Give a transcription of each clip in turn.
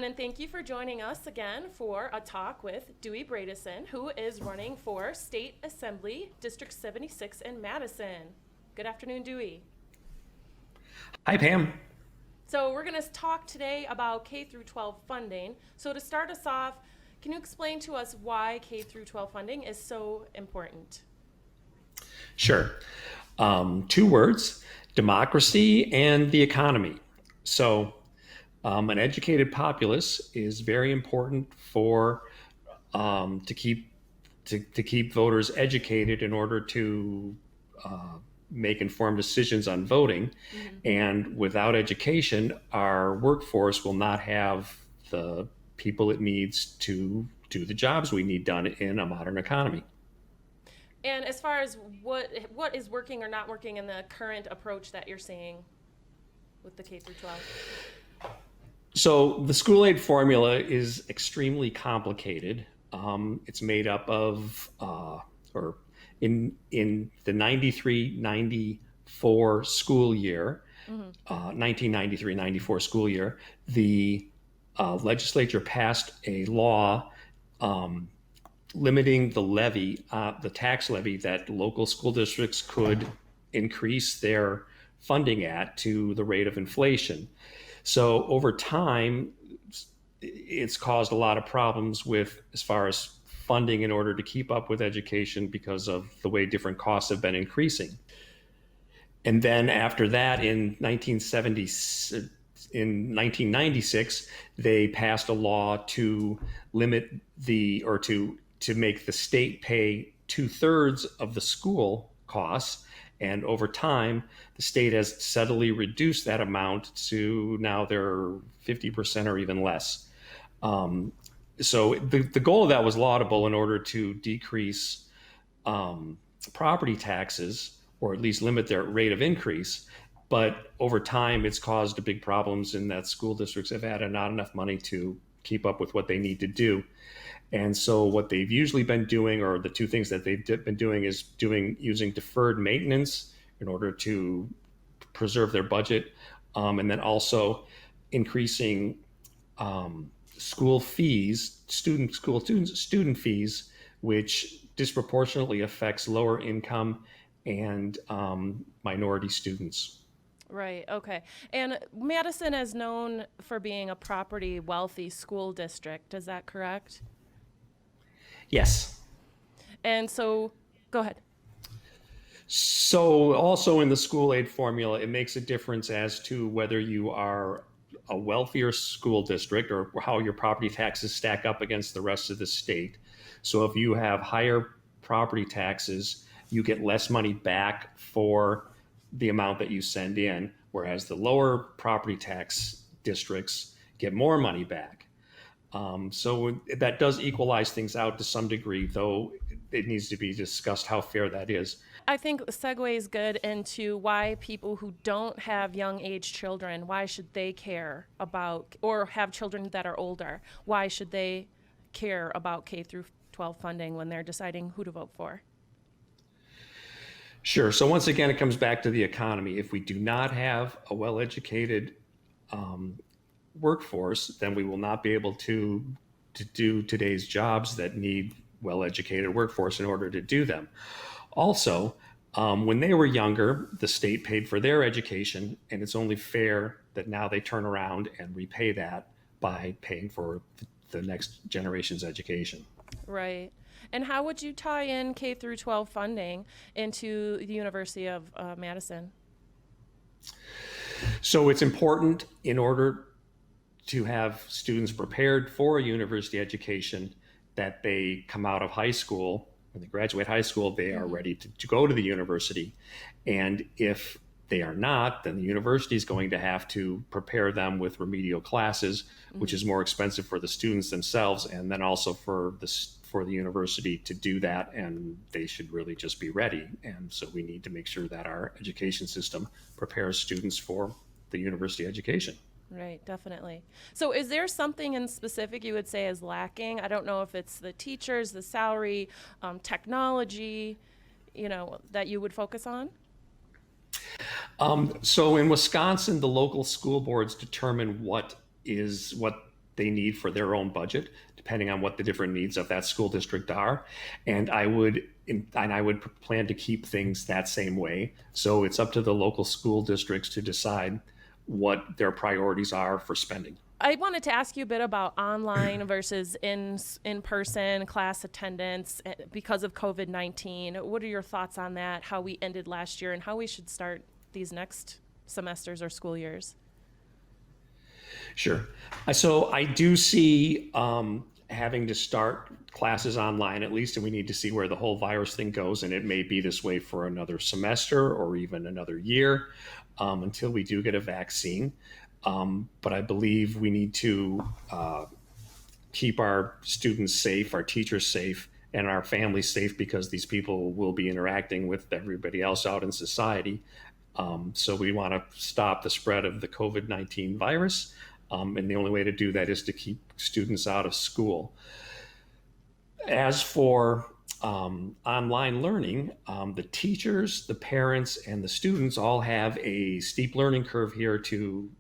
and thank you for joining us again for a talk with Dewey Bredeson, who is running for State Assembly District 76 in Madison. Good afternoon, Dewey. Hi, Pam. So we're going to talk today about K through 12 funding. So to start us off, can you explain to us why K through 12 funding is so important? Sure. Two words: democracy and the economy. So, an educated populace is very important for to keep voters educated in order to uh, make informed decisions on voting. Mm-hmm. And without education, our workforce will not have the people it needs to do the jobs we need done in a modern economy. And as far as what is working or not working in the current approach that you're seeing with the K through 12? So the school aid formula is extremely complicated. It's made up of, or in the 93-94 school year, Mm-hmm. 1993-94 school year, the legislature passed a law um, limiting the tax levy that local school districts could increase their funding at to the rate of inflation. So over time, it's caused a lot of problems with as far as funding in order to keep up with education because of the way different costs have been increasing. And then after that, in 1996, they passed a law to limit to make the state pay 2/3 of the school costs. And over time, the state has steadily reduced that amount to now they're 50% or even less. Um, so the goal of that was laudable in order to decrease um, property taxes, or at least limit their rate of increase. But over time, it's caused big problems in that school districts have had not enough money to keep up with what they need to do. And so what they've usually been doing, or the two things that they've been doing, is using deferred maintenance in order to preserve their budget, and then also increasing school fees, student fees, which disproportionately affects lower income and minority students. Right, okay. And Madison is known for being a property wealthy school district. Is that correct? Yes. And so, go ahead. So also in the school aid formula, it makes a difference as to whether you are a wealthier school district or how your property taxes stack up against the rest of the state. So if you have higher property taxes, you get less money back for the amount that you send in, whereas the lower property tax districts get more money back. So that does equalize things out to some degree, though it needs to be discussed how fair that is. I think segues good into why people who don't have young age children, why should they care about, or have children that are older, why should they care about K through 12 funding when they're deciding who to vote for? Sure. So once again, it comes back to the economy. If we do not have a well-educated um, workforce, then we will not be able to do today's jobs that need well-educated workforce in order to do them. Also, when they were younger, the state paid for their education, and it's only fair that now they turn around and repay that by paying for the next generation's education. Right. And how would you tie in K through 12 funding into the University of Madison? So it's important in order to have students prepared for a university education that they come out of high school. When they graduate high school, they are Mm-hmm. ready to go to the university. And if they are not, then the university is going to have to prepare them with remedial classes, which Mm-hmm. is more expensive for the students themselves, and then also for the university to do that. And they should really just be ready. And so we need to make sure that our education system prepares students for the university education. Right, definitely. So, is there something in specific you would say is lacking? I don't know if it's the teachers, the salary, technology, that you would focus on. So in Wisconsin, the local school boards determine what they need for their own budget, depending on what the different needs of that school district are. And I would plan to keep things that same way. So it's up to the local school districts to decide what their priorities are for spending. I wanted to ask you a bit about online versus in person class attendance because of COVID-19. What are your thoughts on that? How we ended last year and how we should start these next semesters or school years? Sure. So I do see having to start classes online at least, and we need to see where the whole virus thing goes. And it may be this way for another semester or even another year until we do get a vaccine. But I believe we need to keep our students safe, our teachers safe, and our families safe because these people will be interacting with everybody else out in society. So we want to stop the spread of the COVID-19 virus. And the only way to do that is to keep students out of school. As for online learning, the teachers, the parents, and the students all have a steep learning curve here to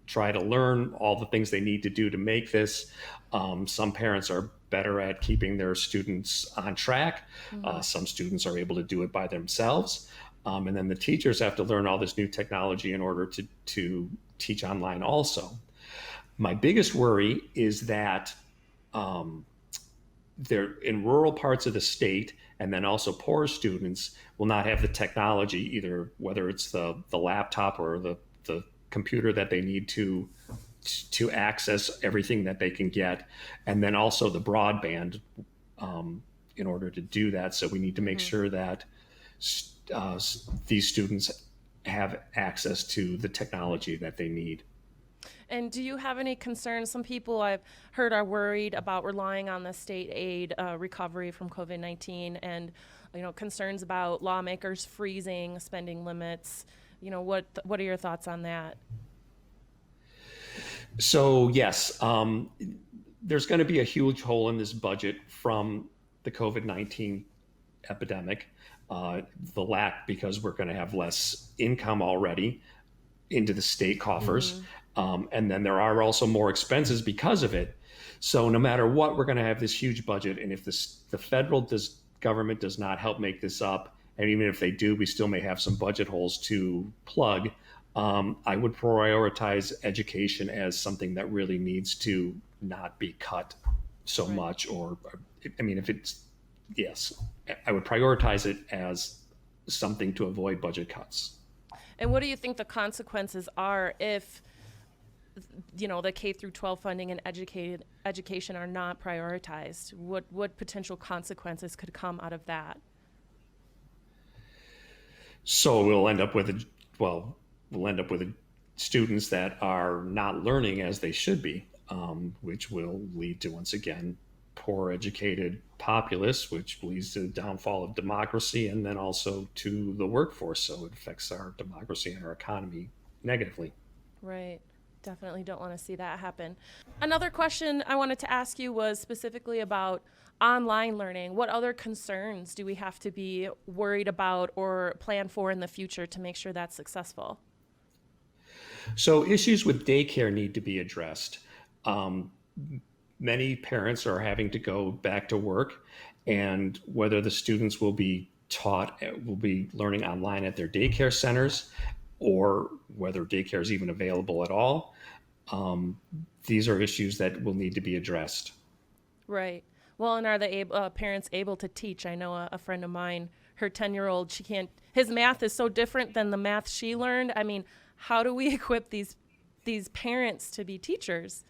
try to learn all the things they need to do to make this. Some parents are better at keeping their students on track. Some students are able to do it by themselves. And then the teachers have to learn all this new technology in order to teach online also. My biggest worry is that they're in rural parts of the state, and then also poor students will not have the technology, either whether it's the laptop or the computer that they need to access everything that they can get, and then also the broadband in order to do that. So we need to make sure that these students have access to the technology that they need. And do you have any concerns? Some people I've heard are worried about relying on the state aid recovery from COVID-19 and concerns about lawmakers freezing spending limits. What are your thoughts on that? So yes, there's going to be a huge hole in this budget from the COVID-19 epidemic. The lack, because we're going to have less income already into the state coffers. And then there are also more expenses because of it. So no matter what, we're going to have this huge budget. And if the federal government does not help make this up, and even if they do, we still may have some budget holes to plug. I would prioritize education as something that really needs to not be cut so much. If it's, yes, I would prioritize it as something to avoid budget cuts. And what do you think the consequences are if the K through 12 funding and education are not prioritized? What potential consequences could come out of that? So we'll end up with students that are not learning as they should be, which will lead to, once again, poor educated populace, which leads to the downfall of democracy and then also to the workforce. So it affects our democracy and our economy negatively. Right. Definitely don't want to see that happen. Another question I wanted to ask you was specifically about online learning. What other concerns do we have to be worried about or plan for in the future to make sure that's successful? So issues with daycare need to be addressed. Many parents are having to go back to work, and whether the students will be learning online at their daycare centers or whether daycare is even available at all. These are issues that will need to be addressed. Right. Well, and are the parents able to teach? I know a friend of mine, her 10-year-old, his math is so different than the math she learned. I mean, how do we equip these parents to be teachers?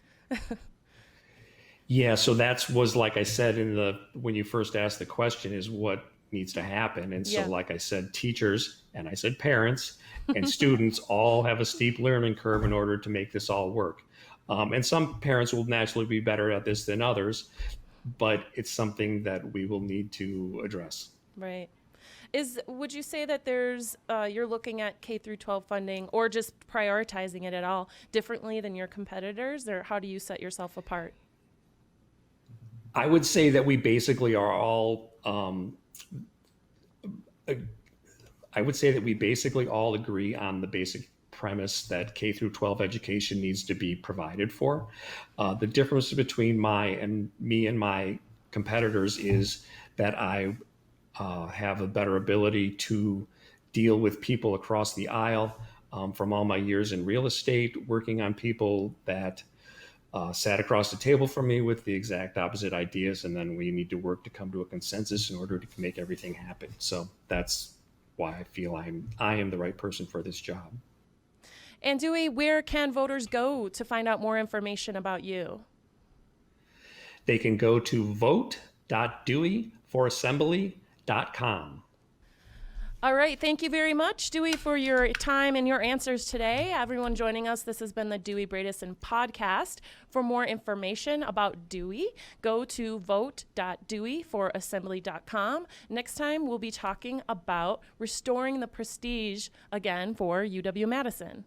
Yeah, so was like I said when you first asked the question, is what needs to happen. And so, like I said, teachers and I said parents and students all have a steep learning curve in order to make this all work. And some parents will naturally be better at this than others, but it's something that we will need to address. Right. Would you say that you're looking at K through 12 funding or just prioritizing it at all differently than your competitors, or how do you set yourself apart? I would say that we basically are all I would say that we basically all agree on the basic premise that K through 12 education needs to be provided for. The difference between me and my competitors is that I have a better ability to deal with people across the aisle, from all my years in real estate, working on people that sat across the table from me with the exact opposite ideas, and then we need to work to come to a consensus in order to make everything happen. So that's why I feel I am the right person for this job. And Dewey, where can voters go to find out more information about you? They can go to vote.deweyforassembly.com. All right. Thank you very much, Dewey, for your time and your answers today. Everyone joining us, this has been the Dewey Bredeson podcast. For more information about Dewey, go to vote.deweyforassembly.com. Next time, we'll be talking about restoring the prestige again for UW-Madison.